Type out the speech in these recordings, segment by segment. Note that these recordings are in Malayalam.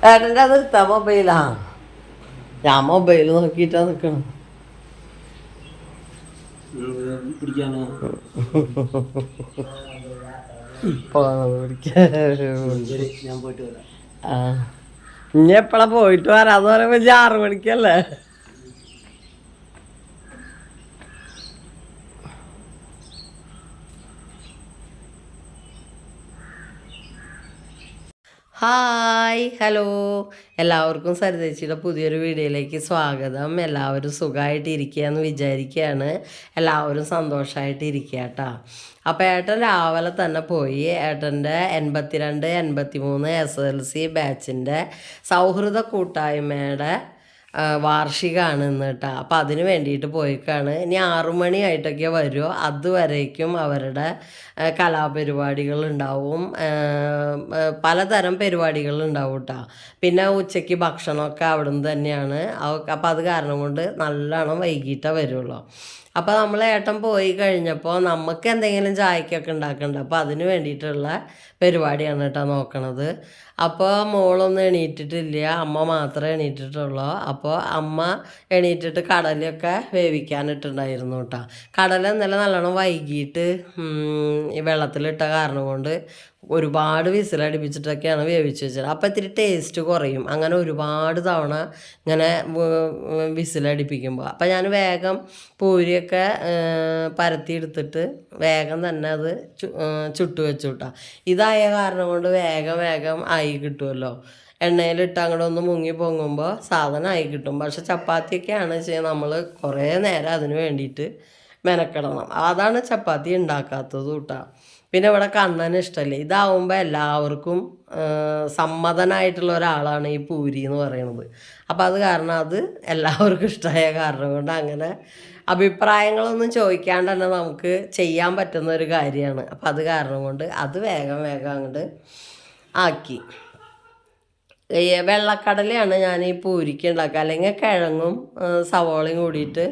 ഏട്ടൻ്റെ അത് എടുത്താ മൊബൈലാ ഞാൻ മൊബൈൽ നോക്കിയിട്ടാ നിൽക്കണം. ഇനി എപ്പഴാ പോയിട്ട് വരാന്ന് പറയുമ്പോ 6 മണിക്കല്ലേ? ഹായ് ഹലോ, എല്ലാവർക്കും സരിതേച്ചിയുടെ പുതിയൊരു വീഡിയോയിലേക്ക് സ്വാഗതം. എല്ലാവരും സുഖമായിട്ട് ഇരിക്കുകയെന്ന് വിചാരിക്കുകയാണ്. എല്ലാവരും സന്തോഷമായിട്ട് ഇരിക്കുക കേട്ടോ. അപ്പോൾ ഏട്ടൻ രാവിലെ തന്നെ പോയി ഏട്ടൻ്റെ 82, 83 SSLC ബാച്ചിൻ്റെ സൗഹൃദ കൂട്ടായ്മയുടെ വാർഷികമാണ് ഇന്ന് കേട്ടോ. അപ്പോൾ അതിന് വേണ്ടിയിട്ട് പോയിക്കാണ്. ഇനി 6 മണിയായിട്ടൊക്കെ വരുമോ, അതുവരേക്കും അവരുടെ കലാപരിപാടികളുണ്ടാവും, പലതരം പരിപാടികളുണ്ടാവും കേട്ടോ. പിന്നെ ഉച്ചയ്ക്ക് ഭക്ഷണമൊക്കെ അവിടെ നിന്ന് തന്നെയാണ്. അപ്പോൾ അത് കാരണം കൊണ്ട് നല്ലോണം വൈകിട്ടേ വരുള്ളൂ. അപ്പോൾ നമ്മൾ ഏട്ടൻ പോയി കഴിഞ്ഞപ്പോൾ നമുക്ക് എന്തെങ്കിലും ചായക്കൊക്കെ ഉണ്ടാക്കണ്ട. അപ്പോൾ അതിന് വേണ്ടിയിട്ടുള്ള പരിപാടിയാണ് കേട്ടോ നോക്കണത്. അപ്പോൾ മോളൊന്നും എണീറ്റിട്ടില്ല, അമ്മ മാത്രമേ എണീറ്റിട്ടുള്ളൂ. അപ്പോൾ അമ്മ എണീറ്റിട്ട് കടലൊക്കെ വേവിക്കാനിട്ടുണ്ടായിരുന്നു കേട്ടോ. കടല ഇന്നലെ നല്ലോണം വൈകിട്ട് വെള്ളത്തിലിട്ട കാരണം കൊണ്ട് ഒരുപാട് വിസിലടിപ്പിച്ചിട്ടൊക്കെയാണ് വേവിച്ച് വെച്ചത്. അപ്പോൾ ഇത്തിരി ടേസ്റ്റ് കുറയും അങ്ങനെ ഒരുപാട് തവണ ഇങ്ങനെ വിസിലടിപ്പിക്കുമ്പോൾ. അപ്പോൾ ഞാൻ വേഗം പൂരിയൊക്കെ പരത്തി എടുത്തിട്ട് വേഗം തന്നെ അത് ചുട്ടു വെച്ചു കേട്ടോ. ഇതായ കാരണം കൊണ്ട് വേഗം ആയി കിട്ടുമല്ലോ. എണ്ണയിലിട്ട് അങ്ങോട്ട് ഒന്ന് മുങ്ങി പൊങ്ങുമ്പോൾ സാധനം ആയി കിട്ടും. പക്ഷെ ചപ്പാത്തിയൊക്കെയാണ് വെച്ചാൽ നമ്മൾ കുറേ നേരം അതിന് വേണ്ടിയിട്ട് മെനക്കിടണം. അതാണ് ചപ്പാത്തി ഉണ്ടാക്കാത്തത് കേട്ടോ. പിന്നെ ഇവിടെ കണ്ണന് ഇഷ്ടമല്ലേ. ഇതാവുമ്പോൾ എല്ലാവർക്കും സമ്മതനായിട്ടുള്ള ഒരാളാണ് ഈ പൂരി എന്ന് പറയുന്നത്. അപ്പോൾ അത് കാരണം അത് എല്ലാവർക്കും ഇഷ്ടമായ കാരണം കൊണ്ട് അങ്ങനെ അഭിപ്രായങ്ങളൊന്നും ചോദിക്കാണ്ട് തന്നെ നമുക്ക് ചെയ്യാൻ പറ്റുന്ന ഒരു കാര്യമാണ്. അപ്പോൾ അത് കാരണം കൊണ്ട് അത് വേഗം അങ്ങോട്ട് ആക്കി. വെള്ളക്കടലയാണ് ഞാൻ ഈ പൂരിക്ക് ഉണ്ടാക്കുക. അല്ലെങ്കിൽ കിഴങ്ങും സവോളയും കൂടിയിട്ട്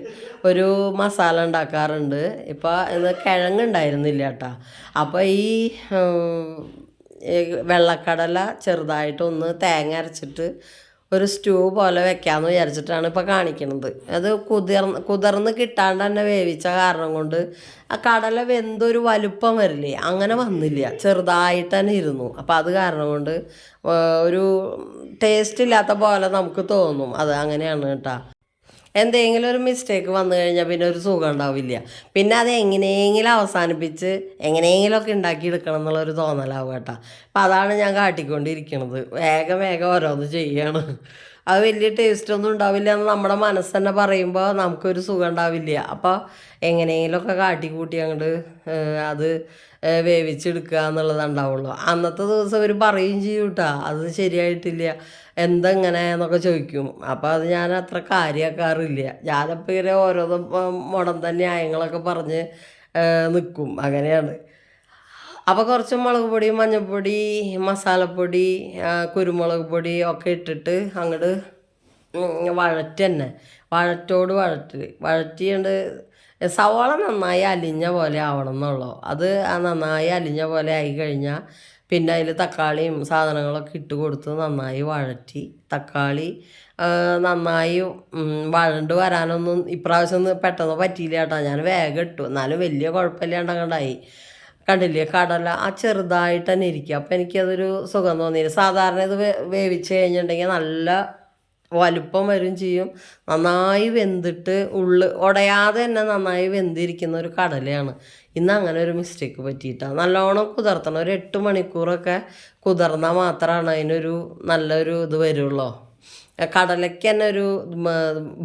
ഒരു മസാല ഉണ്ടാക്കാറുണ്ട്. ഇപ്പോൾ ഇന്ന് കിഴങ്ങുണ്ടായിരുന്നില്ല കേട്ടോ. അപ്പോൾ ഈ വെള്ളക്കടല ചെറുതായിട്ടൊന്ന് തേങ്ങ അരച്ചിട്ട് ഒരു സ്റ്റൂ പോലെ വെക്കാമെന്ന് വിചാരിച്ചിട്ടാണ് ഇപ്പോൾ കാണിക്കുന്നത്. അത് കുതിർന്ന് കിട്ടാണ്ട് തന്നെ വേവിച്ച കാരണം കൊണ്ട് ആ കടല വെന്തൊരു വലുപ്പം വരില്ലേ, അങ്ങനെ വന്നില്ല, ചെറുതായിട്ട് തന്നെ ഇരുന്നു. അപ്പോൾ അത് കാരണം കൊണ്ട് ഒരു ടേസ്റ്റ് ഇല്ലാത്ത പോലെ നമുക്ക് തോന്നും. അത് അങ്ങനെയാണ് കേട്ടോ. എന്തെങ്കിലും ഒരു മിസ്റ്റേക്ക് വന്നു കഴിഞ്ഞാൽ പിന്നെ ഒരു സുഖം ഉണ്ടാവില്ല. പിന്നെ അത് എങ്ങനെയെങ്കിലും അവസാനിപ്പിച്ച് എങ്ങനെയെങ്കിലുമൊക്കെ ഉണ്ടാക്കിയെടുക്കണം എന്നുള്ളൊരു തോന്നലാവും കേട്ടോ. അപ്പം അതാണ് ഞാൻ കാട്ടിക്കൊണ്ടിരിക്കണത്. വേഗം ഓരോന്ന് ചെയ്യാണ്. അത് വലിയ ടേസ്റ്റൊന്നും ഉണ്ടാവില്ല എന്ന് നമ്മുടെ മനസ്സ് തന്നെ പറയുമ്പോൾ നമുക്കൊരു സുഖം ഉണ്ടാവില്ല. അപ്പോൾ എങ്ങനെയെങ്കിലുമൊക്കെ കാട്ടിക്കൂട്ടി അങ്ങോട്ട് അത് വേവിച്ചെടുക്കുക എന്നുള്ളതുണ്ടാവുള്ളൂ. അന്നത്തെ ദിവസം അവർ പറയുകയും ചെയ്യും കേട്ടോ, അത് ശരിയായിട്ടില്ല, എന്തെങ്ങനെ എന്നൊക്കെ ചോദിക്കും. അപ്പോൾ അത് ഞാൻ അത്ര കാര്യമാക്കാറില്ല. ഞാനപ്പോൾ ഇങ്ങനെ ഓരോന്നും മുടന്ത ന്യായങ്ങളൊക്കെ പറഞ്ഞ് നിൽക്കും. അങ്ങനെയാണ്. അപ്പോൾ കുറച്ച് മുളക് പൊടി, മഞ്ഞൾപ്പൊടി, മസാലപ്പൊടി, കുരുമുളക് പൊടി ഒക്കെ ഇട്ടിട്ട് അങ്ങോട്ട് വഴറ്റിയുണ്ട്. സവാള നന്നായി അലിഞ്ഞ പോലെ ആവണം എന്നുള്ളൂ. അത് നന്നായി അലിഞ്ഞ പോലെ ആയി കഴിഞ്ഞാൽ പിന്നെ അതിൽ തക്കാളിയും സാധനങ്ങളൊക്കെ ഇട്ട് കൊടുത്ത് നന്നായി വഴറ്റി. തക്കാളി നന്നായി വഴണ്ട് വരാനൊന്നും ഇപ്രാവശ്യം പെട്ടെന്ന് പറ്റിയില്ല കേട്ടോ. ഞാൻ വേഗം ഇട്ടു, എന്നാലും വലിയ കുഴപ്പമില്ലാണ്ടങ്ങണ്ടായി. കണ്ടില്ലേ, കടല ആ ചെറുതായിട്ട് തന്നെ ഇരിക്കുക. അപ്പോൾ എനിക്കതൊരു സുഖം തോന്നിയില്ല. സാധാരണ ഇത് വേവിച്ച് കഴിഞ്ഞിട്ടുണ്ടെങ്കിൽ നല്ല വലുപ്പം വരും ചെയ്യും, നന്നായി വെന്തിട്ട് ഉടയാതെ തന്നെ നന്നായി വെന്തിരിക്കുന്ന ഒരു കടലയാണ്. ഇന്ന് അങ്ങനെ ഒരു മിസ്റ്റേക്ക് പറ്റിയിട്ടാണ്. നല്ലോണം കുതിർത്തണം. ഒരു 8 മണിക്കൂറൊക്കെ കുതിർന്നാൽ മാത്രമാണ് അതിനൊരു നല്ലൊരു ഇത് വരുള്ളൂ. കടലയ്ക്ക് തന്നെ ഒരു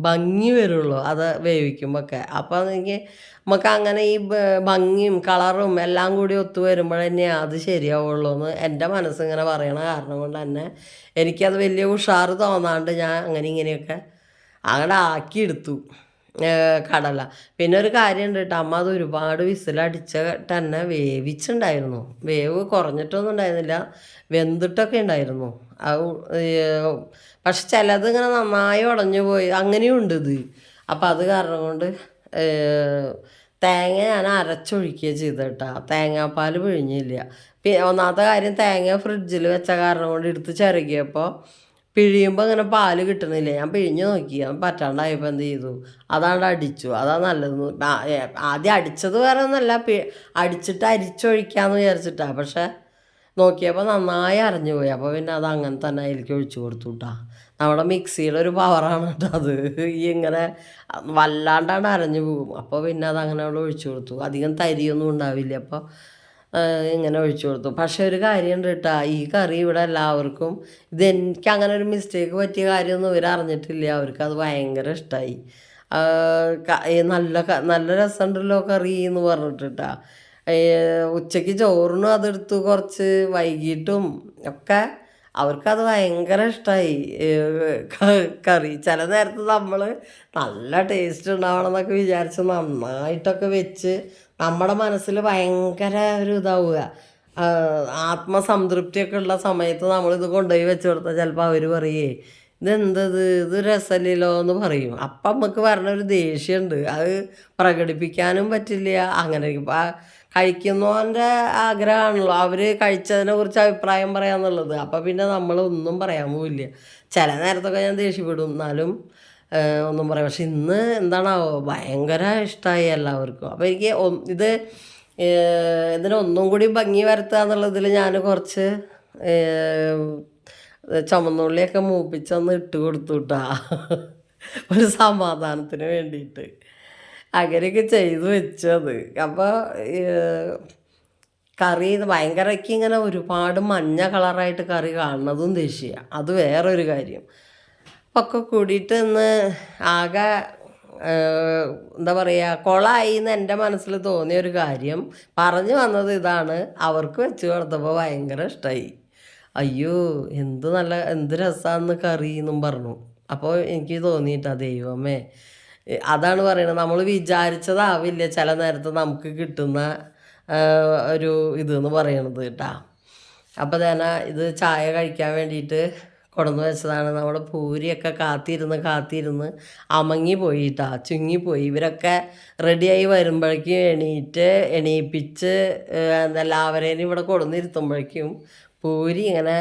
ഭംഗി വരുള്ളൂ അത് വേവിക്കുമ്പോഴൊക്കെ. അപ്പോൾ നമുക്ക് അങ്ങനെ ഈ ഭംഗിയും കളറും എല്ലാം കൂടി ഒത്തു വരുമ്പോൾ തന്നെയാണ് അത് ശരിയാവുള്ളൂ എന്ന് എൻ്റെ മനസ്സിങ്ങനെ പറയണ കാരണം കൊണ്ട് തന്നെ എനിക്കത് വലിയ ഉഷാറ് തോന്നാണ്ട് ഞാൻ ഇങ്ങനെയൊക്കെ അങ്ങനെ ആക്കിയെടുത്തു കടല. പിന്നെ ഒരു കാര്യമുണ്ട് കേട്ടോ, അമ്മ അത് ഒരുപാട് വിസിലടിച്ചിട്ട് തന്നെ വേവിച്ചിട്ടുണ്ടായിരുന്നു. വേവ് കുറഞ്ഞിട്ടൊന്നും ഉണ്ടായിരുന്നില്ല, വെന്തിട്ടൊക്കെ ഉണ്ടായിരുന്നു. പക്ഷെ ചിലത് ഇങ്ങനെ നന്നായി ഉടഞ്ഞു പോയി, അങ്ങനെയും ഉണ്ട് ഇത്. അപ്പം അത് കാരണം കൊണ്ട് തേങ്ങ ഞാൻ അരച്ചൊഴിക്കുക ചെയ്ത കേട്ടോ, തേങ്ങാപ്പാൽ പിഴിഞ്ഞില്ല. ഒന്നാമത്തെ കാര്യം തേങ്ങ ഫ്രിഡ്ജിൽ വെച്ച കാരണം കൊണ്ട് എടുത്ത് ചിരകിയപ്പോൾ പിഴിയുമ്പോൾ അങ്ങനെ പാല് കിട്ടണില്ല. ഞാൻ പിഴിഞ്ഞ് നോക്കി, ഞാൻ പറ്റാണ്ടായപ്പോൾ എന്ത് ചെയ്തു, അതാണ്ട് അടിച്ചു. അതാ നല്ലത്. ആദ്യം അടിച്ചത് വേറെ ഒന്നല്ല, അടിച്ചിട്ട് അരിച്ചൊഴിക്കാമെന്ന് വിചാരിച്ചിട്ടാണ്. പക്ഷേ നോക്കിയപ്പോൾ നന്നായി അരഞ്ഞു പോയി. അപ്പോൾ പിന്നെ അത് അങ്ങനെ തന്നെ അതിലേക്ക് ഒഴിച്ചു കൊടുത്തു കേട്ടോ. നമ്മുടെ മിക്സിയുടെ ഒരു പവറാണ് കേട്ടോ അത്. ഇങ്ങനെ വല്ലാണ്ടാണ് അരഞ്ഞു പോകും. അപ്പോൾ പിന്നെ അത് അങ്ങനെ അവിടെ ഒഴിച്ചു കൊടുത്തു. അധികം തരിയൊന്നും ഉണ്ടാവില്ല. അപ്പോൾ ഇങ്ങനെ ഒഴിച്ചു കൊടുത്തു. പക്ഷെ ഒരു കാര്യമുണ്ട് കേട്ടോ, ഈ കറി ഇവിടെ എല്ലാവർക്കും, ഇതെനിക്ക് അങ്ങനെ ഒരു മിസ്റ്റേക്ക് പറ്റിയ കാര്യമൊന്നും ഇവർ അറിഞ്ഞിട്ടില്ല. അവർക്കത് ഭയങ്കര ഇഷ്ടമായി. നല്ല നല്ല രസമുണ്ടല്ലോ കറി എന്ന് പറഞ്ഞിട്ടാ. ഉച്ചയ്ക്ക് ചോറിനും അതെടുത്തു, കുറച്ച് വൈകിട്ടും ഒക്കെ അവർക്കത് ഭയങ്കര ഇഷ്ടമായി കറി. ചില നേരത്ത് നമ്മൾ നല്ല ടേസ്റ്റ് ഉണ്ടാവണം എന്നൊക്കെ വിചാരിച്ച് നന്നായിട്ടൊക്കെ വെച്ച് നമ്മുടെ മനസ്സിൽ ഭയങ്കര ഒരു ഇതാവുക, ആത്മസംതൃപ്തിയൊക്കെ ഉള്ള സമയത്ത് നമ്മളിത് കൊണ്ടുപോയി വെച്ച് കൊടുത്താൽ ചിലപ്പോൾ അവർ പറയേ ഇതെന്തത്, ഇത് രസമില്ലല്ലോ എന്ന് പറയും. അപ്പം നമുക്ക് പറഞ്ഞ ഒരു ദേഷ്യമുണ്ട്, അത് പ്രകടിപ്പിക്കാനും പറ്റില്ല. അങ്ങനെ കഴിക്കുന്നവൻ്റെ ആഗ്രഹമാണല്ലോ അവർ കഴിച്ചതിനെ കുറിച്ച് അഭിപ്രായം പറയാന്നുള്ളത്. അപ്പം പിന്നെ നമ്മളൊന്നും പറയാൻ പോവില്ല. ചില നേരത്തൊക്കെ ഞാൻ ദേഷ്യപ്പെടും, എന്നാലും ഒന്നും പറയാം. പക്ഷെ ഇന്ന് എന്താണാവോ ഭയങ്കര ഇഷ്ടമായി എല്ലാവർക്കും. അപ്പോൾ എനിക്ക് ഇത് ഇതിനൊന്നും കൂടി ഭംഗി വരുത്തുക എന്നുള്ളതിൽ ഞാൻ കുറച്ച് ചുമന്നുള്ളിയൊക്കെ മൂപ്പിച്ചൊന്ന് ഇട്ട് കൊടുത്തു കേട്ടാ, ഒരു സമാധാനത്തിന് വേണ്ടിയിട്ട്. അങ്ങനെയൊക്കെ ചെയ്ത് വെച്ചത്. അപ്പോൾ കറി ഭയങ്കരയ്ക്ക് ഇങ്ങനെ ഒരുപാട് മഞ്ഞ കളറായിട്ട് കറി കാണുന്നതും ദേഷ്യ, അത് വേറൊരു കാര്യം. ഒക്കെ കൂടിയിട്ട് ഇന്ന് ആകെ എന്താ പറയുക, കൊളായി എന്ന് എൻ്റെ മനസ്സിൽ തോന്നിയൊരു കാര്യം പറഞ്ഞു വന്നത് ഇതാണ്. അവർക്ക് വെച്ച് കൊടുത്തപ്പോൾ ഭയങ്കര ഇഷ്ടമായി. അയ്യോ എന്ത് രസമാണെന്ന് കറി എന്നും പറഞ്ഞു. അപ്പോൾ എനിക്ക് തോന്നിയിട്ടാ, ദൈവമേ, അതാണ് പറയുന്നത്, നമ്മൾ വിചാരിച്ചതാവില്ല ചില നേരത്ത് നമുക്ക് കിട്ടുന്ന ഒരു ഇതെന്ന് പറയണത് കേട്ടാ. അപ്പോൾ തന്നെ ഇത് ചായ കഴിക്കാൻ വേണ്ടിയിട്ട് കൊണ്ടുവന്ന് വെച്ചതാണ്. നമ്മുടെ പൂരിയൊക്കെ കാത്തിരുന്ന് അമങ്ങി പോയിട്ടാ, ചുങ്ങിപ്പോയി. ഇവരൊക്കെ റെഡിയായി വരുമ്പോഴേക്കും എണീപ്പിച്ച് എല്ലാവരെയും ഇവിടെ കൊണ്ടുവന്നിരുത്തുമ്പോഴേക്കും പൂരി ഇങ്ങനെ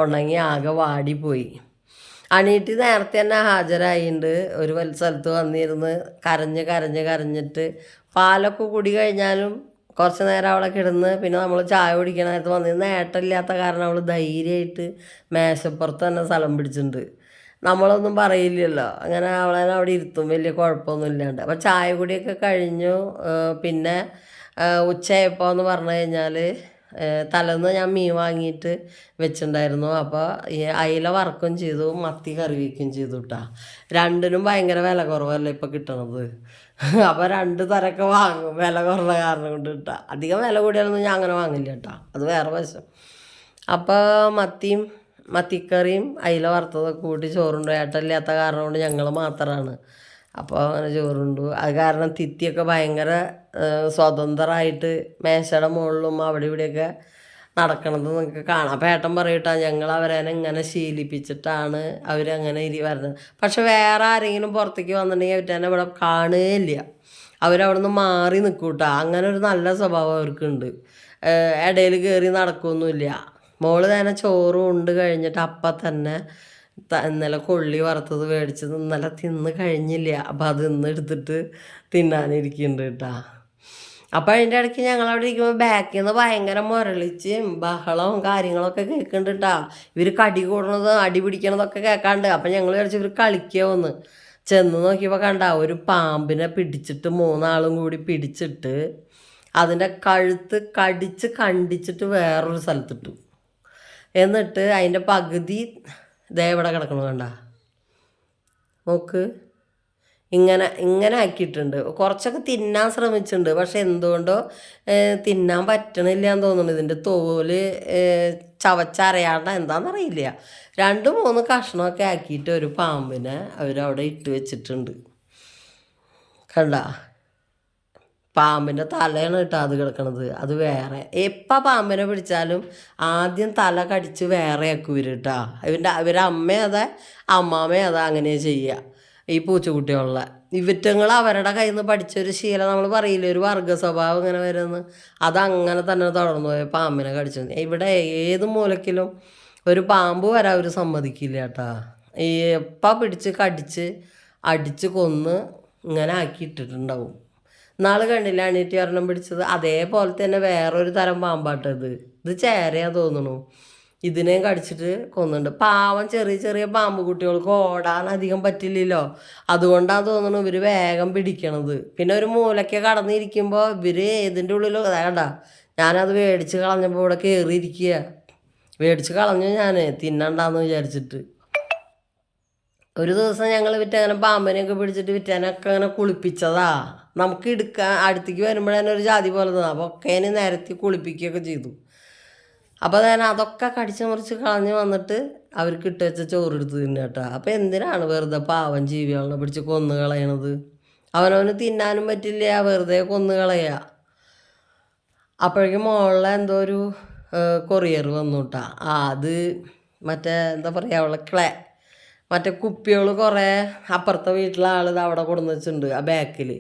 ഉണങ്ങി ആകെ വാടിപ്പോയി. അണീട്ടി നേരത്തെ തന്നെ ഹാജരായിട്ടുണ്ട്. ഒരു സ്ഥലത്ത് വന്നിരുന്ന് കരഞ്ഞിട്ട് പാലൊക്കെ കുടി കഴിഞ്ഞാലും കുറച്ച് നേരം അവളെ കിടന്ന്, പിന്നെ നമ്മൾ ചായ കുടിക്കണ നേരത്ത് വന്നിരുന്ന് ഏട്ടമില്ലാത്ത കാരണം അവൾ ധൈര്യമായിട്ട് മേശപ്പുറത്ത് തന്നെ സ്ഥലം പിടിച്ചിട്ടുണ്ട്. നമ്മളൊന്നും പറയില്ലല്ലോ, അങ്ങനെ അവളെ അവിടെ ഇരുത്തും, വലിയ കുഴപ്പമൊന്നും ഇല്ലാണ്ട്. അപ്പോൾ ചായ കുടിയൊക്കെ കഴിഞ്ഞു. പിന്നെ ഉച്ചയായപ്പോൾ എന്ന് പറഞ്ഞു കഴിഞ്ഞാൽ തലേന്ന് ഞാൻ മീൻ വാങ്ങിയിട്ട് വെച്ചിട്ടുണ്ടായിരുന്നു. അപ്പോൾ ഈ അയില വറക്കുകയും ചെയ്തു, മത്തി കറി വയ്ക്കുകയും ചെയ്തു കേട്ടോ. രണ്ടിനും ഭയങ്കര വില കുറവല്ലേ ഇപ്പോൾ കിട്ടണത്. അപ്പോൾ 2 തരമൊക്കെ വാങ്ങും, വില കുറഞ്ഞ കാരണം കൊണ്ട് കിട്ടുക. അധികം വില കൂടിയാലൊന്നും ഞാൻ അങ്ങനെ വാങ്ങില്ല കേട്ടോ, അത് വേറെ വശം. അപ്പോൾ മത്തിക്കറിയും അയില വറുത്തതൊക്കെ കൂട്ടി ചോറുണ്ട്. ഏട്ടമില്ലാത്ത കാരണം കൊണ്ട് ഞങ്ങൾ മാത്രമാണ്. അപ്പോൾ അങ്ങനെ ചോറുണ്ടു. അത് കാരണം തിത്തിയൊക്കെ ഭയങ്കര സ്വതന്ത്രമായിട്ട് മേശയുടെ മുകളിലും അവിടെ ഇവിടെയൊക്കെ നടക്കണത് നിങ്ങൾക്ക് കാണാം. അപ്പോൾ ഏട്ടൻ പറയട്ടാ, ഞങ്ങൾ അവരെ ഇങ്ങനെ ശീലിപ്പിച്ചിട്ടാണ് അവരങ്ങനെ വരുന്നത്. പക്ഷെ വേറെ ആരെങ്കിലും പുറത്തേക്ക് വന്നിട്ടുണ്ടെങ്കിൽ അവറ്റെന്നെ ഇവിടെ കാണുകയില്ല, അവരവിടെ നിന്ന് മാറി നിൽക്കൂട്ടാ. അങ്ങനെ ഒരു നല്ല സ്വഭാവം അവർക്കുണ്ട്. ഇടയിൽ കയറി നടക്കുകയൊന്നുമില്ല. മോള് തന്നെ ചോറും ഉണ്ട് കഴിഞ്ഞിട്ട് അപ്പം തന്നെ ഇന്നലെ കൊള്ളി വറുത്തത് മേടിച്ചത് ഇന്നലെ തിന്ന് കഴിഞ്ഞില്ല. അപ്പം അത് ഇന്ന് എടുത്തിട്ട് തിന്നാനിരിക്കുന്നുണ്ട് കേട്ടാ. അപ്പോൾ അതിൻ്റെ ഇടയ്ക്ക് ഞങ്ങളവിടെ ഇരിക്കുമ്പോൾ ബാക്കിൽ നിന്ന് ഭയങ്കര മുരളിച്ചും ബഹളവും കാര്യങ്ങളൊക്കെ കേൾക്കുന്നുണ്ട് കേട്ടാ. ഇവർ കടി കൂടണതും അടി പിടിക്കണതൊക്കെ കേൾക്കാണ്ട്. അപ്പം ഞങ്ങൾ വിചാരിച്ചു ഇവർ കളിക്കുമെന്ന്. ചെന്ന് നോക്കിയപ്പോൾ കണ്ട ഒരു പാമ്പിനെ പിടിച്ചിട്ട് 3 ആളും കൂടി പിടിച്ചിട്ട് അതിൻ്റെ കഴുത്ത് കണ്ടിച്ചിട്ട് വേറൊരു സ്ഥലത്തിട്ടു. എന്നിട്ട് അതിൻ്റെ പകുതി ഇവിടെ കിടക്കണം, കണ്ട നോക്ക്, ഇങ്ങനെ ആക്കിയിട്ടുണ്ട്. കുറച്ചൊക്കെ തിന്നാൻ ശ്രമിച്ചിട്ടുണ്ട്, പക്ഷെ എന്തുകൊണ്ടോ തിന്നാൻ പറ്റണില്ല എന്ന് തോന്നുന്നു. ഇതിൻ്റെ തോല് ചവച്ചറിയാണ്ട എന്താണെന്നറിയില്ല. 2-3 കഷ്ണമൊക്കെ ആക്കിയിട്ട് ഒരു പാമ്പിനെ അവരവിടെ ഇട്ട് വെച്ചിട്ടുണ്ട്. കണ്ട, പാമ്പിൻ്റെ തലയാണ് കേട്ടോ അത് കിടക്കണത്. അത് വേറെ എപ്പോൾ പാമ്പിനെ പിടിച്ചാലും ആദ്യം തല കടിച്ച് വേറെ ആക്കും ഇവർ കേട്ടോ. ഇവരുടെ അമ്മയും അതെ അമ്മാമ്മയും അതാ അങ്ങനെ ചെയ്യുക. ഈ പൂച്ചക്കുട്ടികളുടെ ഇവറ്റങ്ങൾ അവരുടെ കയ്യിൽ നിന്ന് പഠിച്ചൊരു ശീലം നമ്മൾ പറയില്ലേ, ഒരു വർഗ്ഗ സ്വഭാവം ഇങ്ങനെ വരുമെന്ന്, അതങ്ങനെ തന്നെ തുടർന്നു പോയ പാമ്പിനെ കടിച്ചു. ഇവിടെ ഏത് മൂലക്കിലും ഒരു പാമ്പ് വരാൻ അവർ സമ്മതിക്കില്ല കേട്ടാ. ഈ എപ്പം പിടിച്ച് കടിച്ച് അടിച്ച് കൊന്ന് ഇങ്ങനെ ആക്കി ഇട്ടിട്ടുണ്ടാവും. നാൾ കണ്ടില്ല അണീറ്റി ഒരെണ്ണം പിടിച്ചത്, അതേപോലെ തന്നെ വേറൊരു തരം പാമ്പാട്ടത്. ഇത് ചേരയാ തോന്നുന്നു. ഇതിനെയും കടിച്ചിട്ട് കൊന്നുണ്ട്. പാവം ചെറിയ ചെറിയ പാമ്പ് കുട്ടികൾക്ക് ഓടാൻ അധികം പറ്റില്ലല്ലോ, അതുകൊണ്ടാണ് തോന്നുന്നു ഇവർ വേഗം പിടിക്കണത്. പിന്നെ ഒരു മൂലയ്ക്ക് കടന്നിരിക്കുമ്പോൾ ഇവർ ഏതിൻ്റെ ഉള്ളിൽ വേണ്ട. ഞാനത് മേടിച്ച് കളഞ്ഞപ്പോൾ ഇവിടെ കയറിയിരിക്കുക. മേടിച്ച് കളഞ്ഞു ഞാൻ തിന്നണ്ടാന്ന് വിചാരിച്ചിട്ട്. ഒരു ദിവസം ഞങ്ങൾ വിറ്റങ്ങനെ പാമ്പിനെയൊക്കെ പിടിച്ചിട്ട് വിറ്റാനൊക്കെ അങ്ങനെ കുളിപ്പിച്ചതാ. നമുക്ക് എടുക്കാൻ അടുത്തേക്ക് വരുമ്പോഴേ ഒരു ജാതി പോലെ തന്നെ, അപ്പോൾ ഒക്കെ നിരത്തി കുളിപ്പിക്കുകയൊക്കെ ചെയ്തു. അപ്പോൾ ഞാൻ അതൊക്കെ കടിച്ച് മുറിച്ച് കളഞ്ഞ് വന്നിട്ട് അവർക്ക് ഇട്ട് വെച്ച ചോറെടുത്ത് തിന്നെ കേട്ടോ. അപ്പോൾ എന്തിനാണ് വെറുതെ പാവം ജീവികളെ പിടിച്ച് കൊന്നു കളയണത്? അവനവന് തിന്നാനും പറ്റില്ല, വെറുതെ കൊന്നു കളയുക. അപ്പോഴേക്കും മോളിലെ എന്തോ ഒരു കൊറിയർ വന്നു കേട്ടാ. അത് മറ്റേ എന്താ പറയുക, അവളെ മറ്റേ കുപ്പികൾ കുറേ അപ്പുറത്തെ വീട്ടിലെ ആൾ അവിടെ കൊടുന്ന് വെച്ചിട്ടുണ്ട് ആ ബാക്കിൽ.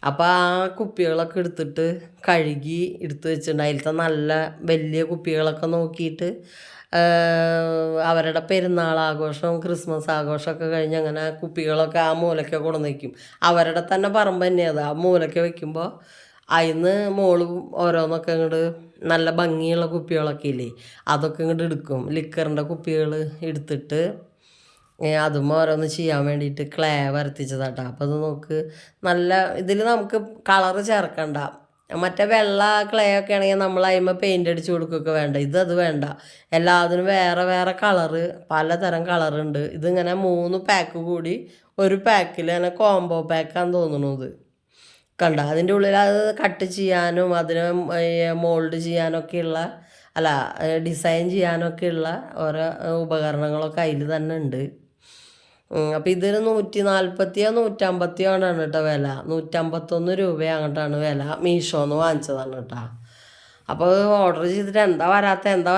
അപ്പോൾ ആ കുപ്പികളൊക്കെ എടുത്തിട്ട് കഴുകി എടുത്ത് വെച്ചിട്ടുണ്ട്. അതിലത്തെ നല്ല വലിയ കുപ്പികളൊക്കെ നോക്കിയിട്ട് അവരുടെ പെരുന്നാൾ ആഘോഷം ക്രിസ്മസ് ആഘോഷമൊക്കെ കഴിഞ്ഞ് അങ്ങനെ കുപ്പികളൊക്കെ ആ മൂലയ്ക്ക് കൊടുന്ന് വയ്ക്കും. അവരുടെ തന്നെ പറമ്പ് തന്നെയത്. ആ മൂലയ്ക്ക് വയ്ക്കുമ്പോൾ അതിന്ന് മോള് ഓരോന്നൊക്കെ ഇങ്ങോട്ട് നല്ല ഭംഗിയുള്ള കുപ്പികളൊക്കെ ഇല്ലേ, അതൊക്കെ ഇങ്ങോട്ട് എടുക്കും. ലിക്കറിൻ്റെ കുപ്പികൾ എടുത്തിട്ട് അതും ഓരോന്ന് ചെയ്യാൻ വേണ്ടിയിട്ട് ക്ലേ വരത്തിച്ചതാട്ടോ. അപ്പോൾ അത് നോക്ക്, നല്ല ഇതിൽ നമുക്ക് കളറ് ചേർക്കണ്ട. മറ്റേ വെള്ള ക്ലേ ഒക്കെ ആണെങ്കിൽ നമ്മൾ അതിന്മേൽ പെയിൻ്റ് അടിച്ച് കൊടുക്കുകയൊക്കെ വേണ്ട. അത് വേണ്ട. എല്ലാത്തിനും വേറെ വേറെ കളറ്, പലതരം കളറുണ്ട്. ഇതിങ്ങനെ 3 പാക്ക് കൂടി ഒരു പാക്കിൽ അങ്ങനെ കോംബോ പാക്കാന്ന് തോന്നുന്നു. ഇത് കണ്ട, അതിൻ്റെ ഉള്ളിൽ അത് കട്ട് ചെയ്യാനും അതിന് മോൾഡ് ചെയ്യാനൊക്കെയുള്ള ഡിസൈൻ ചെയ്യാനൊക്കെയുള്ള ഓരോ ഉപകരണങ്ങളൊക്കെ അതിൽ തന്നെ ഉണ്ട്. അപ്പോൾ ഇതിന് 140 150 ആണ് കേട്ടോ വില. 151 രൂപ അങ്ങോട്ടാണ് വില. മീഷോന്ന് വാങ്ങിച്ചതാണ് കേട്ടോ. അപ്പോൾ അത് ഓർഡർ ചെയ്തിട്ട് എന്താ വരാത്തതെന്ന്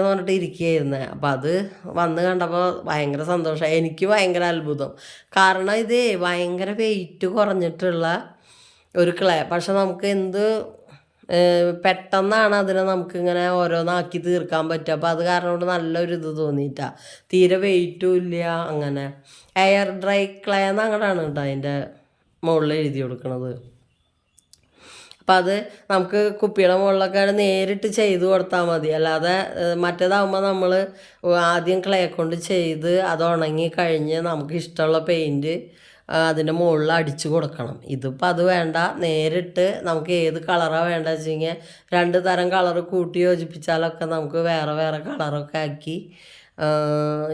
പറഞ്ഞിട്ട് ഇരിക്കുകയായിരുന്നേ. അപ്പോൾ അത് വന്ന് കണ്ടപ്പോൾ ഭയങ്കര സന്തോഷമായി. എനിക്ക് ഭയങ്കര അത്ഭുതം. കാരണം ഇത് ഭയങ്കര വെയിറ്റ് കുറഞ്ഞിട്ടുള്ള ഒരു ക്ലേ. പക്ഷെ നമുക്ക് പെട്ടെന്നാണ് അതിനെ നമുക്കിങ്ങനെ ഓരോന്നാക്കി തീർക്കാൻ പറ്റുക. അപ്പോൾ അത് കാരണം കൊണ്ട് നല്ലൊരു ഇത് തോന്നിയിട്ടാണ്. തീരെ വെയിറ്റും ഇല്ല. അങ്ങനെ എയർ ഡ്രൈ ക്ലേ എന്ന് അങ്ങോട്ടാണ് കേട്ടോ അതിൻ്റെ മുകളിൽ എഴുതി കൊടുക്കണത്. അപ്പം അത് നമുക്ക് കുപ്പിയുടെ മുകളിലൊക്കെ നേരിട്ട് ചെയ്ത് കൊടുത്താൽ മതി. അല്ലാതെ മറ്റേതാകുമ്പോൾ നമ്മൾ ആദ്യം ക്ലേ കൊണ്ട് ചെയ്ത് അത് ഉണങ്ങി കഴിഞ്ഞ് നമുക്ക് ഇഷ്ടമുള്ള പെയിൻറ്റ് അതിൻ്റെ മുകളിൽ അടിച്ചു കൊടുക്കണം. ഇതിപ്പോൾ അത് വേണ്ട. നേരിട്ട് നമുക്ക് ഏത് കളറാണ് വേണ്ടത് വെച്ച് കഴിഞ്ഞാൽ 2 തരം കളറ് കൂട്ടി യോജിപ്പിച്ചാലൊക്കെ നമുക്ക് വേറെ വേറെ കളറൊക്കെ ആക്കി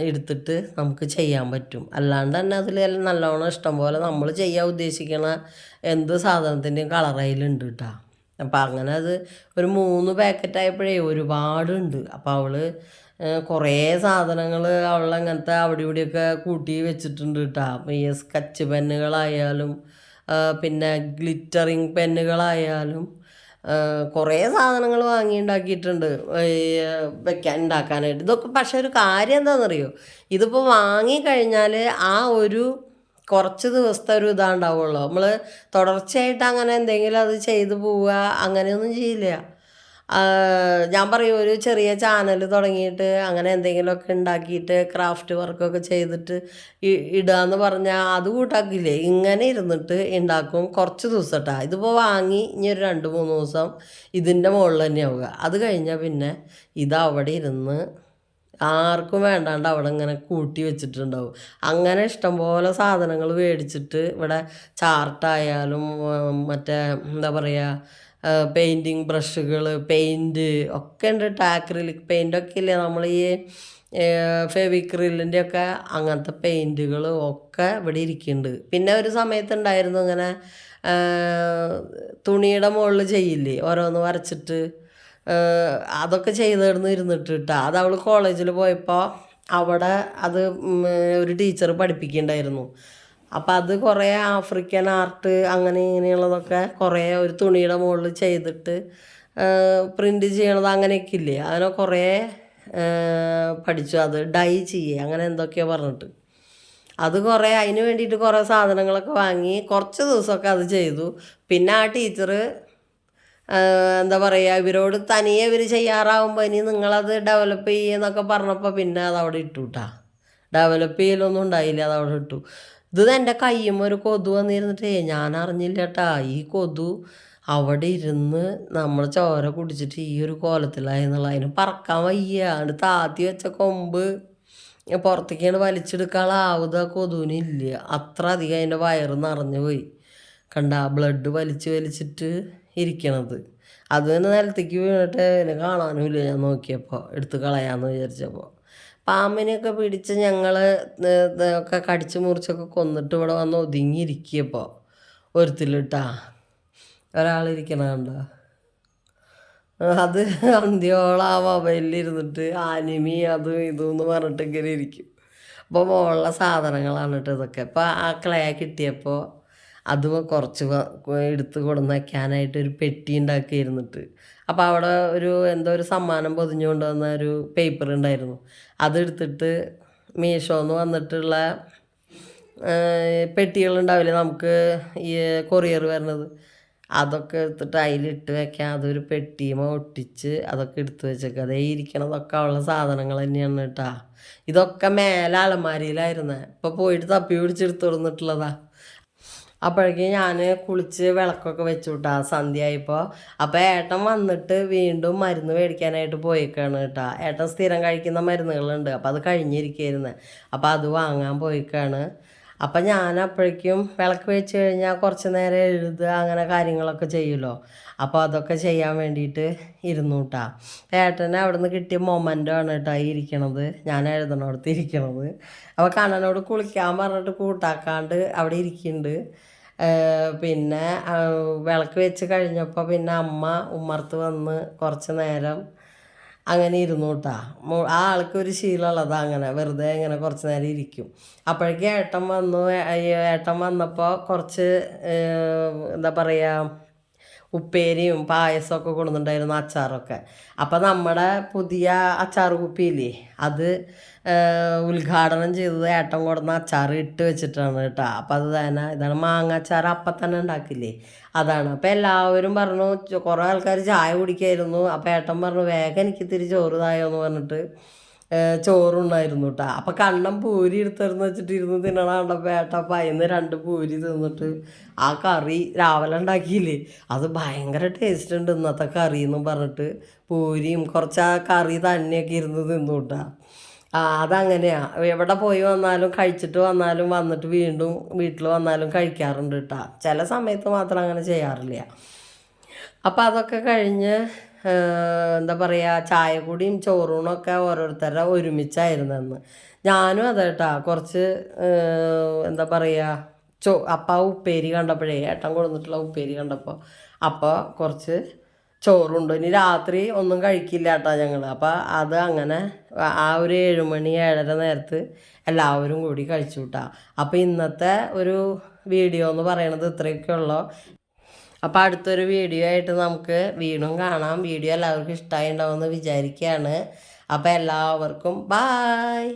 എടുത്തിട്ട് നമുക്ക് ചെയ്യാൻ പറ്റും. അല്ലാണ്ട് തന്നെ അതിൽ നല്ലോണം ഇഷ്ടംപോലെ നമ്മൾ ചെയ്യാൻ ഉദ്ദേശിക്കണ എന്ത് സാധനത്തിൻ്റെയും കളർ അതിലുണ്ട് കേട്ടോ. അപ്പം അങ്ങനെ അത് ഒരു 3 പാക്കറ്റായപ്പോഴേ ഒരുപാടുണ്ട്. അപ്പോൾ അവൾ കുറേ സാധനങ്ങൾ അവളങ്ങനത്തെ അവിടെ ഇവിടെയൊക്കെ കൂട്ടി വെച്ചിട്ടുണ്ട് കേട്ടോ. ഈ സ്കെച്ച് പെന്നുകളായാലും പിന്നെ ഗ്ലിറ്ററിങ് പെന്നുകളായാലും കുറേ സാധനങ്ങൾ വാങ്ങിയിട്ടുണ്ടാക്കിയിട്ടുണ്ട് ഉണ്ടാക്കാനായിട്ട്. ഇതൊക്കെ പക്ഷേ ഒരു കാര്യം എന്താണെന്നറിയോ, ഇതിപ്പോൾ വാങ്ങിക്കഴിഞ്ഞാൽ ആ ഒരു കുറച്ച് ദിവസത്തെ ഒരു ഇതാണ്ടാവുള്ളൂ. നമ്മൾ തുടർച്ചയായിട്ട് അങ്ങനെ എന്തെങ്കിലും അത് ചെയ്തു പോവുക അങ്ങനെയൊന്നും ചെയ്യില്ല. ഞാൻ പറയും, ഒരു ചെറിയ ചാനൽ തുടങ്ങിയിട്ട് അങ്ങനെ എന്തെങ്കിലുമൊക്കെ ഉണ്ടാക്കിയിട്ട് ക്രാഫ്റ്റ് വർക്കൊക്കെ ചെയ്തിട്ട് ഇടുകയെന്ന് പറഞ്ഞാൽ അത് കൂട്ടാക്കില്ലേ. ഇങ്ങനെ ഇരുന്നിട്ട് ഉണ്ടാക്കും കുറച്ച് ദിവസം കേട്ടോ. ഇതിപ്പോൾ വാങ്ങി ഇനി ഒരു 2-3 ദിവസം ഇതിൻ്റെ മുകളിൽ തന്നെ ആവുക. അത് കഴിഞ്ഞാൽ പിന്നെ ഇതവിടെ ഇരുന്ന് ആർക്കും വേണ്ടാണ്ട് അവിടെ ഇങ്ങനെ കൂട്ടി വെച്ചിട്ടുണ്ടാവും. അങ്ങനെ ഇഷ്ടംപോലെ സാധനങ്ങൾ മേടിച്ചിട്ട് ഇവിടെ ചാർട്ടായാലും മറ്റേ എന്താ പറയുക പെയിൻറ്റിങ് ബ്രഷുകൾ, പെയിൻറ്റ് ഒക്കെ ഉണ്ട്. ആക്രിലിക് പെയിൻ്റൊക്കെ ഇല്ലേ നമ്മൾ ഈ ഫെവിക്രിലിൻ്റെ ഒക്കെ അങ്ങനത്തെ പെയിൻറ്റുകൾ ഒക്കെ ഇവിടെ ഇരിക്കുന്നുണ്ട്. പിന്നെ ഒരു സമയത്തുണ്ടായിരുന്നു ഇങ്ങനെ തുണിയുടെ മുകളിൽ ചെയ്യില്ലേ ഓരോന്ന് വരച്ചിട്ട്, അതൊക്കെ ചെയ്തിരുന്നു ഇരുന്നിട്ട് കേട്ടോ. അത് അവൾ കോളേജിൽ പോയപ്പോൾ അവിടെ അത് ഒരു ടീച്ചർ പഠിപ്പിക്കുന്നുണ്ടായിരുന്നു. അപ്പം അത് കുറേ ആഫ്രിക്കൻ ആർട്ട് അങ്ങനെ ഇങ്ങനെയുള്ളതൊക്കെ കുറേ ഒരു തുണിയുടെ മുകളിൽ ചെയ്തിട്ട് പ്രിൻ്റ് ചെയ്യണത് അങ്ങനെയൊക്കെ ഇല്ലേ, അങ്ങനെ കുറേ പഠിച്ചു. അത് ഡൈ ചെയ്യുക അങ്ങനെ എന്തൊക്കെയോ പറഞ്ഞിട്ട് അത് കുറേ അതിന് വേണ്ടിയിട്ട് കുറേ സാധനങ്ങളൊക്കെ വാങ്ങി കുറച്ച് ദിവസമൊക്കെ അത് ചെയ്തു. പിന്നെ ആ ടീച്ചർ എന്താ പറയുക, ഇവരോട് തനിയെ ഇവർ ചെയ്യാറാവുമ്പോൾ ഇനി നിങ്ങളത് ഡെവലപ്പ് ചെയ്യുന്നൊക്കെ പറഞ്ഞപ്പോൾ പിന്നെ അതവിടെ ഇട്ടു കേട്ടാ. ഡെവലപ്പ് ചെയ്യലൊന്നും ഉണ്ടായില്ല, അതവിടെ ഇട്ടു. ഇത് എൻ്റെ കയ്യുമ്പോൾ ഒരു കൊതു വന്നിരുന്നിട്ടേ ഞാൻ അറിഞ്ഞില്ല കേട്ടാ. ഈ കൊതു അവിടെ ഇരുന്ന് നമ്മൾ ചോര കുടിച്ചിട്ട് ഈ ഒരു കോലത്തിലായെന്നുള്ള. അതിന് പറക്കാൻ വയ്യ. അത് താത്തി വെച്ച കൊമ്പ് പുറത്തേക്കാണ് വലിച്ചെടുക്കാനുള്ള കൊതുവിനില്ല. അത്ര അധികം അതിൻ്റെ വയറ് നിറഞ്ഞു പോയി. കണ്ട ബ്ലഡ് വലിച്ചിട്ട് ഇരിക്കണത്. അത് തന്നെ നിലത്തേക്ക് വീണിട്ട് അതിനെ കാണാനുമില്ല. ഞാൻ നോക്കിയപ്പോൾ എടുത്ത് കളയാമെന്ന് വിചാരിച്ചപ്പോൾ പാമ്പിനെയൊക്കെ പിടിച്ച് ഞങ്ങൾ ഒക്കെ കടിച്ച് മുറിച്ചൊക്കെ കൊന്നിട്ട് ഇവിടെ വന്ന് ഒതുങ്ങിയിരിക്കിയപ്പോൾ ഒരുത്തിലിട്ടാ ഒരാളിരിക്കണ കണ്ട. അത് അന്ത്യോളം ആ മൊബൈലിലിരുന്നിട്ട് ആനിമി അതും ഇതും എന്ന് പറഞ്ഞിട്ട് ഇങ്ങനെ ഇരിക്കും. അപ്പോൾ മുകളിലെ സാധനങ്ങളാണ് കേട്ടോ ഇതൊക്കെ. ഇപ്പോൾ ആ ക്ലേ കിട്ടിയപ്പോൾ അത് കുറച്ച് എടുത്ത് കൊണ്ടുവന്ന് വയ്ക്കാനായിട്ട് ഒരു പെട്ടി ഉണ്ടാക്കിയിരുന്നിട്ട്. അപ്പോൾ അവിടെ എന്തോ ഒരു സമ്മാനം പൊതിഞ്ഞു കൊണ്ടുവന്ന ഒരു പേപ്പർ ഉണ്ടായിരുന്നു. അതെടുത്തിട്ട് മീഷോന്ന് വന്നിട്ടുള്ള പെട്ടികളുണ്ടാവില്ലേ നമുക്ക് ഈ കൊറിയർ വരുന്നത്, അതൊക്കെ എടുത്തിട്ട് അതിലിട്ട് വെക്കാൻ അതൊരു പെട്ടിയുമ ഒട്ടിച്ച് അതൊക്കെ എടുത്ത് വെച്ചേക്കുക. അതേ ഇരിക്കണതൊക്കെ ഉള്ള സാധനങ്ങൾ തന്നെയാണ് കേട്ടാ. ഇതൊക്കെ മേലെ അലമാരിയിലായിരുന്നേ. ഇപ്പോൾ പോയിട്ട് തപ്പി പിടിച്ചെടുത്ത് തുറന്നിട്ടുള്ളതാ. അപ്പോഴേക്കും ഞാൻ കുളിച്ച് വിളക്കൊക്കെ വെച്ചു കേട്ടാ സന്ധ്യയായപ്പോൾ. അപ്പോൾ ഏട്ടൻ വന്നിട്ട് വീണ്ടും മരുന്ന് മേടിക്കാനായിട്ട് പോയിക്കാണ് കേട്ടാ. ഏട്ടൻ സ്ഥിരം കഴിക്കുന്ന മരുന്നുകളുണ്ട്, അപ്പോൾ അത് കഴിഞ്ഞിരിക്കുകയായിരുന്നു. അപ്പോൾ അത് വാങ്ങാൻ പോയിക്കാണ്. അപ്പം ഞാൻ അപ്പോഴേക്കും വിളക്ക് വെച്ച് കഴിഞ്ഞാൽ കുറച്ച് നേരം എഴുതുക അങ്ങനെ കാര്യങ്ങളൊക്കെ ചെയ്യുമല്ലോ. അപ്പോൾ അതൊക്കെ ചെയ്യാൻ വേണ്ടിയിട്ട് ഇരുന്നു കേട്ടാ. ഏട്ടനെ അവിടെ നിന്ന് കിട്ടിയ മൊമെൻ്റോ ആണ് കേട്ടോ ഈ ഇരിക്കണത്, ഞാൻ എഴുതണോടത്ത് ഇരിക്കണത്. അപ്പോൾ കണ്ണനോട് കുളിക്കാൻ പറഞ്ഞിട്ട് കൂട്ടാക്കാണ്ട് അവിടെ ഇരിക്കുന്നുണ്ട്. പിന്നെ വിളക്ക് വെച്ച് കഴിഞ്ഞപ്പോൾ പിന്നെ അമ്മ ഉമ്മർത്ത് വന്ന് കുറച്ച് നേരം അങ്ങനെ ഇരുന്നു കേട്ടാ. ആ ആൾക്കൊരു ശീലമുള്ളതാണ് അങ്ങനെ വെറുതെ ഇങ്ങനെ കുറച്ച് നേരം ഇരിക്കും. അപ്പോഴേക്കും ഏട്ടൻ വന്നു. ഏട്ടൻ വന്നപ്പോൾ കുറച്ച് എന്താ പറയുക ഉപ്പേരിയും പായസമൊക്കെ കൊണ്ടുവന്നിട്ടുണ്ടായിരുന്നു, അച്ചാറൊക്കെ. അപ്പോൾ നമ്മുടെ പുതിയ അച്ചാർ കുപ്പിയില്ലേ അത് ഉദ്ഘാടനം ചെയ്തത് ഏട്ടൻ കൊടുന്ന അച്ചാർ ഇട്ട് വെച്ചിട്ടാണ് കേട്ടോ. അപ്പം അത് തന്നെ ഇതാണ് മാങ്ങ അച്ചാർ അപ്പം തന്നെ ഉണ്ടാക്കില്ലേ, അതാണ്. അപ്പോൾ എല്ലാവരും പറഞ്ഞു, കുറേ ആൾക്കാർ ചായ കുടിക്കായിരുന്നു. അപ്പോൾ ഏട്ടൻ പറഞ്ഞു വേഗം എനിക്ക് ഇത്തിരി ചോറ് തായോ എന്ന് പറഞ്ഞിട്ട് ചോറുണ്ടായിരുന്നു കേട്ടോ. അപ്പം കണ്ണൻ പൂരി എടുത്തിരുന്ന് വെച്ചിട്ട് ഇരുന്ന് തിന്നണ കണ്ടപ്പോൾ ഏട്ടൻ പയ്യന്ന് 2 പൂരി തിന്നിട്ട് ആ കറി രാവിലെ ഉണ്ടാക്കിയില്ലേ അത് ഭയങ്കര ടേസ്റ്റ് ഉണ്ട് ഇന്നത്തെ കറി എന്നും പറഞ്ഞിട്ട് പൂരിയും കുറച്ച് ആ കറി തന്നെയൊക്കെ ഇരുന്ന് തിന്നു കേട്ടാ. അതങ്ങനെയാണ്. എവിടെ പോയി വന്നാലും കഴിച്ചിട്ട് വന്നാലും വന്നിട്ട് വീണ്ടും വീട്ടിൽ വന്നാലും കഴിക്കാറുണ്ട് കേട്ടോ. ചില സമയത്ത് മാത്രം അങ്ങനെ ചെയ്യാറില്ല. അപ്പം അതൊക്കെ കഴിഞ്ഞ് എന്താ പറയുക ചായ കൂടിയും ചോറൂണൊക്കെ ഓരോരുത്തരുടെ ഒരുമിച്ചായിരുന്നെന്ന്. ഞാനും അതെ കേട്ടോ. കുറച്ച് എന്താ പറയുക അപ്പം ആ ഉപ്പേരി കണ്ടപ്പോഴേ ഏട്ടൻ കൊടുത്തിട്ടുള്ള ഉപ്പേരി കണ്ടപ്പോൾ അപ്പോൾ കുറച്ച് ചോറുണ്ട്. ഇനി രാത്രി ഒന്നും കഴിക്കില്ല കേട്ടോ ഞങ്ങൾ. അപ്പോൾ അത് അങ്ങനെ ആ ഒരു 7 മണി 7:30 നേരത്ത് എല്ലാവരും കൂടി കഴിച്ചു കേട്ടോ. അപ്പോൾ ഇന്നത്തെ ഒരു വീഡിയോ എന്ന് പറയണത് ഇത്രയൊക്കെ ഉള്ളൂ. അപ്പോൾ അടുത്തൊരു വീഡിയോ ആയിട്ട് നമുക്ക് വീണ്ടും കാണാം. വീഡിയോ എല്ലാവർക്കും ഇഷ്ടമായി ഉണ്ടാവുമെന്ന് വിചാരിക്കുകയാണ്. അപ്പോൾ എല്ലാവർക്കും ബായ്.